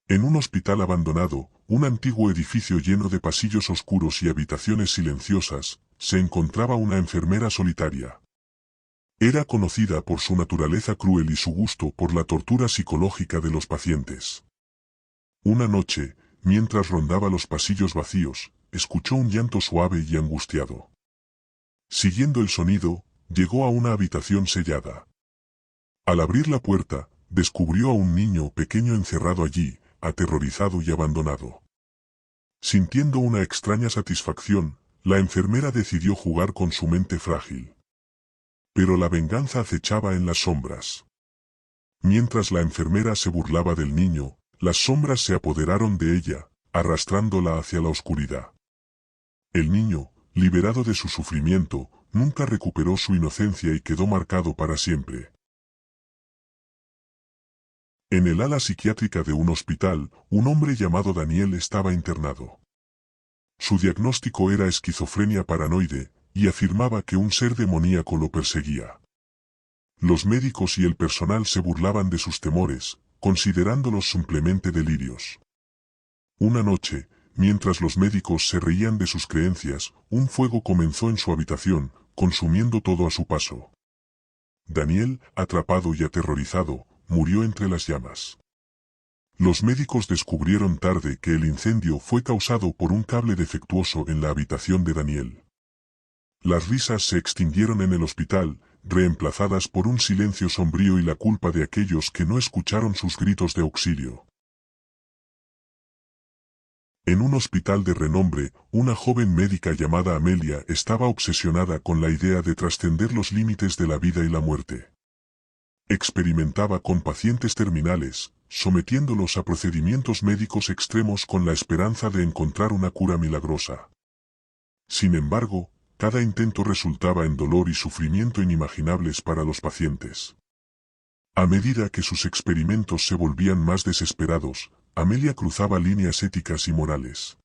En un hospital abandonado, un antiguo edificio lleno de pasillos oscuros y habitaciones silenciosas, se encontraba una enfermera solitaria. Era conocida por su naturaleza cruel y su gusto por la tortura psicológica de los pacientes. Una noche, mientras rondaba los pasillos vacíos, escuchó un llanto suave y angustiado. Siguiendo el sonido, llegó a una habitación sellada. Al abrir la puerta, descubrió a un niño pequeño encerrado allí, aterrorizado y abandonado. Sintiendo una extraña satisfacción, la enfermera decidió jugar con su mente frágil. Pero la venganza acechaba en las sombras. Mientras la enfermera se burlaba del niño, las sombras se apoderaron de ella, arrastrándola hacia la oscuridad. El niño, liberado de su sufrimiento, nunca recuperó su inocencia y quedó marcado para siempre. En el ala psiquiátrica de un hospital, un hombre llamado Daniel estaba internado. Su diagnóstico era esquizofrenia paranoide, y afirmaba que un ser demoníaco lo perseguía. Los médicos y el personal se burlaban de sus temores, considerándolos simplemente delirios. Una noche, mientras los médicos se reían de sus creencias, un fuego comenzó en su habitación, consumiendo todo a su paso. Daniel, atrapado y aterrorizado, murió entre las llamas. Los médicos descubrieron tarde que el incendio fue causado por un cable defectuoso en la habitación de Daniel. Las risas se extinguieron en el hospital, reemplazadas por un silencio sombrío y la culpa de aquellos que no escucharon sus gritos de auxilio. En un hospital de renombre, una joven médica llamada Amelia estaba obsesionada con la idea de trascender los límites de la vida y la muerte. Experimentaba con pacientes terminales, sometiéndolos a procedimientos médicos extremos con la esperanza de encontrar una cura milagrosa. Sin embargo, cada intento resultaba en dolor y sufrimiento inimaginables para los pacientes. A medida que sus experimentos se volvían más desesperados, Amelia cruzaba líneas éticas y morales.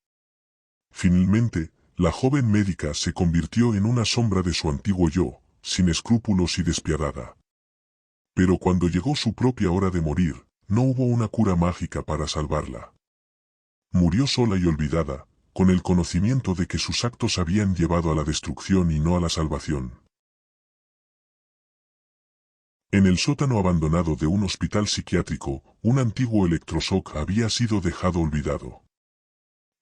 Finalmente, la joven médica se convirtió en una sombra de su antiguo yo, sin escrúpulos y despiadada. Pero cuando llegó su propia hora de morir, no hubo una cura mágica para salvarla. Murió sola y olvidada, con el conocimiento de que sus actos habían llevado a la destrucción y no a la salvación. En el sótano abandonado de un hospital psiquiátrico, un antiguo electroshock había sido dejado olvidado.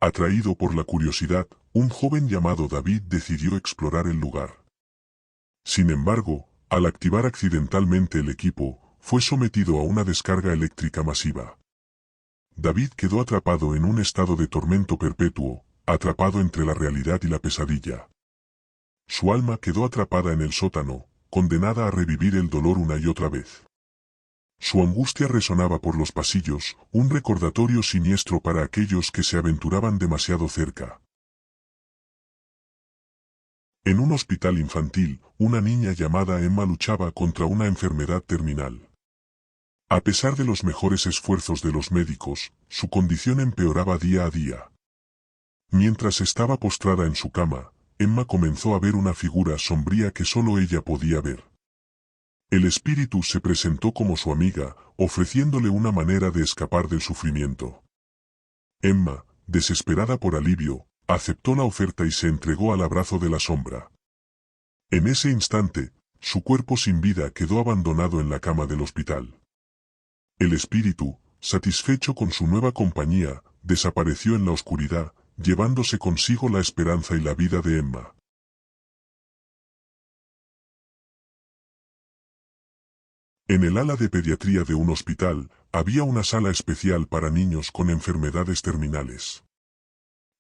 Atraído por la curiosidad, un joven llamado David decidió explorar el lugar. Sin embargo, al activar accidentalmente el equipo, fue sometido a una descarga eléctrica masiva. David quedó atrapado en un estado de tormento perpetuo, atrapado entre la realidad y la pesadilla. Su alma quedó atrapada en el sótano, condenada a revivir el dolor una y otra vez. Su angustia resonaba por los pasillos, un recordatorio siniestro para aquellos que se aventuraban demasiado cerca. En un hospital infantil, una niña llamada Emma luchaba contra una enfermedad terminal. A pesar de los mejores esfuerzos de los médicos, su condición empeoraba día a día. Mientras estaba postrada en su cama, Emma comenzó a ver una figura sombría que solo ella podía ver. El espíritu se presentó como su amiga, ofreciéndole una manera de escapar del sufrimiento. Emma, desesperada por alivio, aceptó la oferta y se entregó al abrazo de la sombra. En ese instante, su cuerpo sin vida quedó abandonado en la cama del hospital. El espíritu, satisfecho con su nueva compañía, desapareció en la oscuridad, llevándose consigo la esperanza y la vida de Emma. En el ala de pediatría de un hospital, había una sala especial para niños con enfermedades terminales.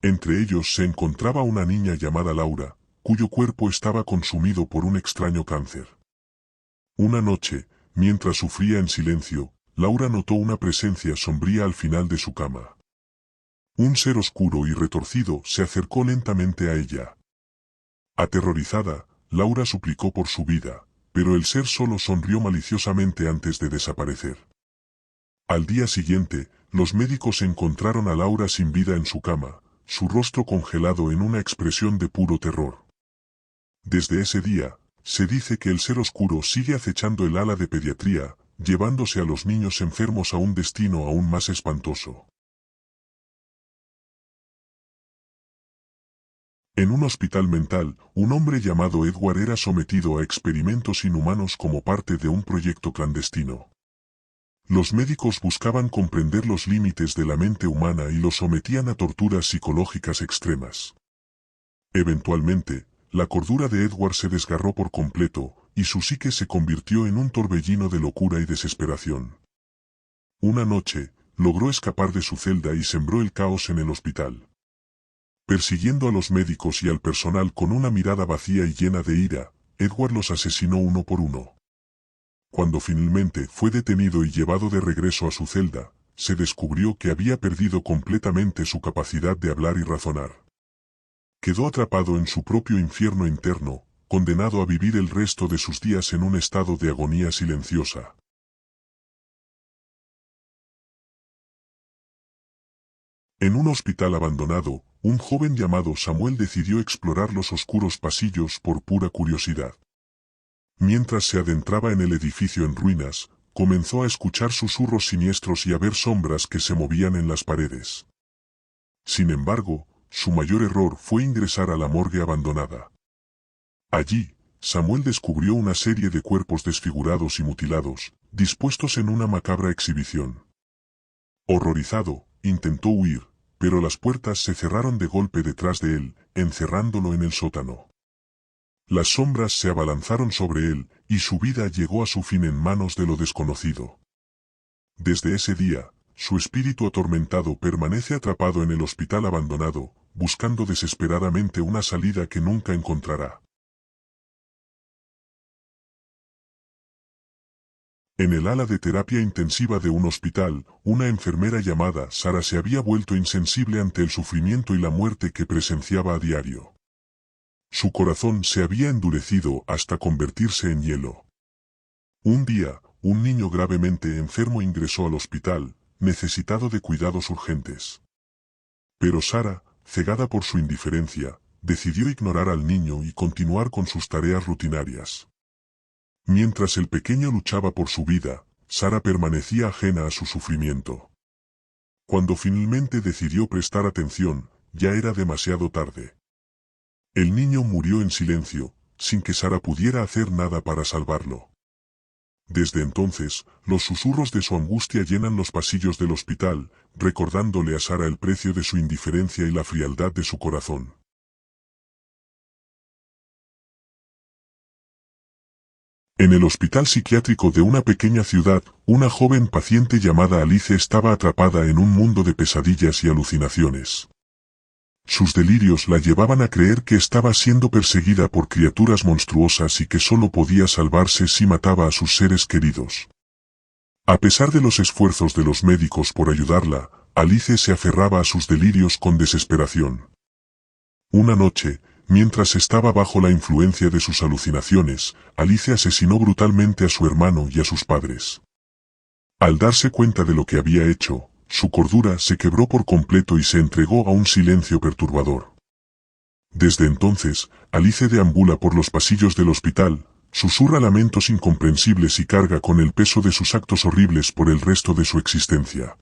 Entre ellos se encontraba una niña llamada Laura, cuyo cuerpo estaba consumido por un extraño cáncer. Una noche, mientras sufría en silencio, Laura notó una presencia sombría al final de su cama. Un ser oscuro y retorcido se acercó lentamente a ella. Aterrorizada, Laura suplicó por su vida, pero el ser solo sonrió maliciosamente antes de desaparecer. Al día siguiente, los médicos encontraron a Laura sin vida en su cama, su rostro congelado en una expresión de puro terror. Desde ese día, se dice que el ser oscuro sigue acechando el ala de pediatría, llevándose a los niños enfermos a un destino aún más espantoso. En un hospital mental, un hombre llamado Edward era sometido a experimentos inhumanos como parte de un proyecto clandestino. Los médicos buscaban comprender los límites de la mente humana y lo sometían a torturas psicológicas extremas. Eventualmente, la cordura de Edward se desgarró por completo, y su psique se convirtió en un torbellino de locura y desesperación. Una noche, logró escapar de su celda y sembró el caos en el hospital. Persiguiendo a los médicos y al personal con una mirada vacía y llena de ira, Edward los asesinó uno por uno. Cuando finalmente fue detenido y llevado de regreso a su celda, se descubrió que había perdido completamente su capacidad de hablar y razonar. Quedó atrapado en su propio infierno interno, condenado a vivir el resto de sus días en un estado de agonía silenciosa. En un hospital abandonado, un joven llamado Samuel decidió explorar los oscuros pasillos por pura curiosidad. Mientras se adentraba en el edificio en ruinas, comenzó a escuchar susurros siniestros y a ver sombras que se movían en las paredes. Sin embargo, su mayor error fue ingresar a la morgue abandonada. Allí, Samuel descubrió una serie de cuerpos desfigurados y mutilados, dispuestos en una macabra exhibición. Horrorizado, intentó huir, pero las puertas se cerraron de golpe detrás de él, encerrándolo en el sótano. Las sombras se abalanzaron sobre él, y su vida llegó a su fin en manos de lo desconocido. Desde ese día, su espíritu atormentado permanece atrapado en el hospital abandonado, buscando desesperadamente una salida que nunca encontrará. En el ala de terapia intensiva de un hospital, una enfermera llamada Sara se había vuelto insensible ante el sufrimiento y la muerte que presenciaba a diario. Su corazón se había endurecido hasta convertirse en hielo. Un día, un niño gravemente enfermo ingresó al hospital, necesitado de cuidados urgentes. Pero Sara, cegada por su indiferencia, decidió ignorar al niño y continuar con sus tareas rutinarias. Mientras el pequeño luchaba por su vida, Sara permanecía ajena a su sufrimiento. Cuando finalmente decidió prestar atención, ya era demasiado tarde. El niño murió en silencio, sin que Sara pudiera hacer nada para salvarlo. Desde entonces, los susurros de su angustia llenan los pasillos del hospital, recordándole a Sara el precio de su indiferencia y la frialdad de su corazón. En el hospital psiquiátrico de una pequeña ciudad, una joven paciente llamada Alice estaba atrapada en un mundo de pesadillas y alucinaciones. Sus delirios la llevaban a creer que estaba siendo perseguida por criaturas monstruosas y que solo podía salvarse si mataba a sus seres queridos. A pesar de los esfuerzos de los médicos por ayudarla, Alice se aferraba a sus delirios con desesperación. Una noche, mientras estaba bajo la influencia de sus alucinaciones, Alice asesinó brutalmente a su hermano y a sus padres. Al darse cuenta de lo que había hecho, su cordura se quebró por completo y se entregó a un silencio perturbador. Desde entonces, Alice deambula por los pasillos del hospital, susurra lamentos incomprensibles y carga con el peso de sus actos horribles por el resto de su existencia.